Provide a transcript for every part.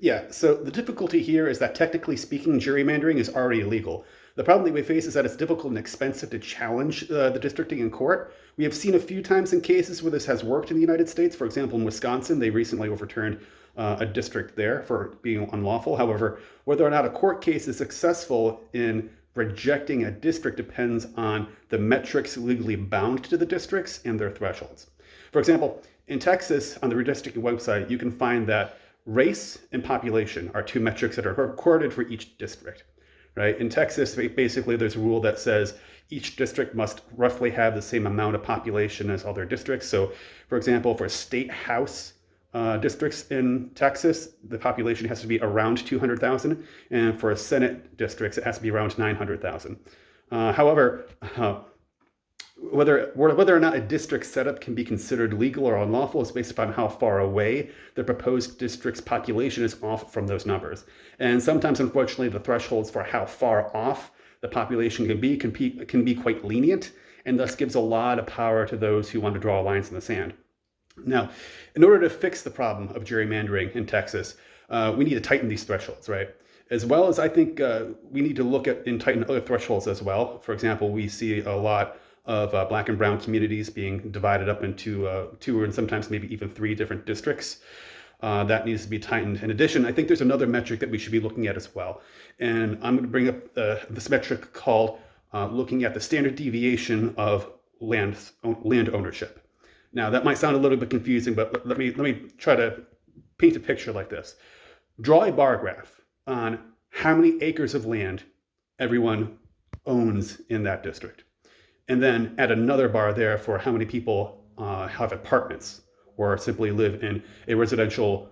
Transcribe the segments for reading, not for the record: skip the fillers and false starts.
Yeah, so the difficulty here is that technically speaking, gerrymandering is already illegal. The problem that we face is that it's difficult and expensive to challenge the districting in court. We have seen a few times in cases where this has worked in the United States. For example, in Wisconsin, they recently overturned a district there for being unlawful. However, whether or not a court case is successful in rejecting a district depends on the metrics legally bound to the districts and their thresholds. For example, in Texas, on the redistricting website, you can find that race and population are two metrics that are recorded for each district, right? In Texas, basically, there's a rule that says each district must roughly have the same amount of population as other districts. So, for example, for state house districts in Texas, the population has to be around 200,000, and for Senate districts, it has to be around 900,000. However, whether or not a district setup can be considered legal or unlawful is based upon how far away the proposed district's population is off from those numbers. And sometimes, unfortunately, the thresholds for how far off the population can be quite lenient, and thus gives a lot of power to those who want to draw lines in the sand. Now, in order to fix the problem of gerrymandering in Texas, we need to tighten these thresholds, right? As well as I think we need to look at and tighten other thresholds as well. For example, we see a lot of Black and brown communities being divided up into two and sometimes maybe even three different districts. That needs to be tightened. In addition, I think there's another metric that we should be looking at as well. And I'm going to bring up this metric called looking at the standard deviation of land ownership. Now, that might sound a little bit confusing, but let me try to paint a picture like this. Draw a bar graph on how many acres of land everyone owns in that district. And then add another bar there for how many people have apartments or simply live in a residential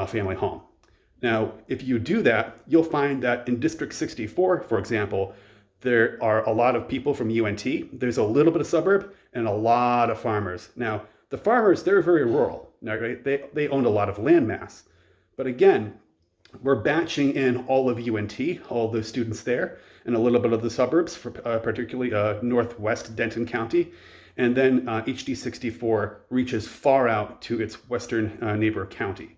family home. Now, if you do that, you'll find that in District 64, for example, there are a lot of people from UNT. There's a little bit of suburb and a lot of farmers. Now, the farmers, they're very rural, right? They own a lot of land mass. But again, we're batching in all of UNT, all those students there, and a little bit of the suburbs, for, particularly northwest Denton County. And then HD 64 reaches far out to its western neighbor county.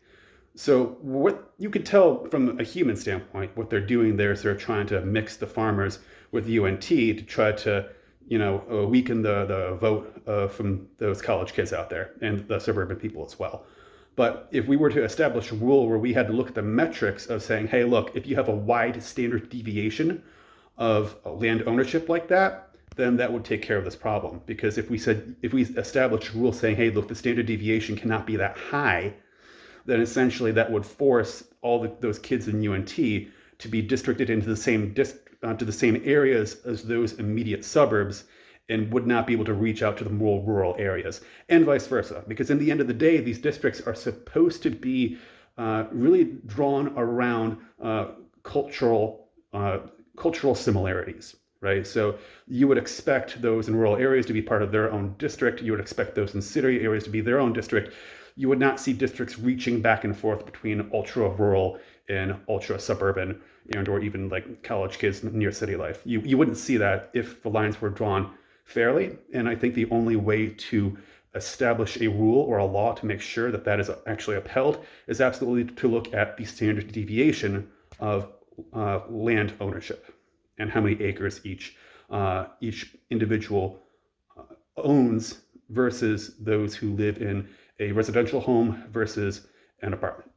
So what you could tell from a human standpoint, what they're doing there is they're trying to mix the farmers with UNT to try to, weaken the vote from those college kids out there and the suburban people as well. But if we were to establish a rule where we had to look at the metrics of saying, hey, look, if you have a wide standard deviation of land ownership like that, then that would take care of this problem. Because if we established a rule saying, hey, look, the standard deviation cannot be that high, then essentially that would force all those kids in UNT to be districted into the same areas as those immediate suburbs, and would not be able to reach out to the more rural areas, and vice versa. Because in the end of the day, these districts are supposed to be really drawn around cultural similarities, right? So you would expect those in rural areas to be part of their own district. You would expect those in city areas to be their own district. You would not see districts reaching back and forth between ultra rural and ultra suburban, and or even like college kids near city life. You wouldn't see that if the lines were drawn fairly. And I think the only way to establish a rule or a law to make sure that that is actually upheld is absolutely to look at the standard deviation of land ownership and how many acres each individual owns versus those who live in a residential home versus an apartment.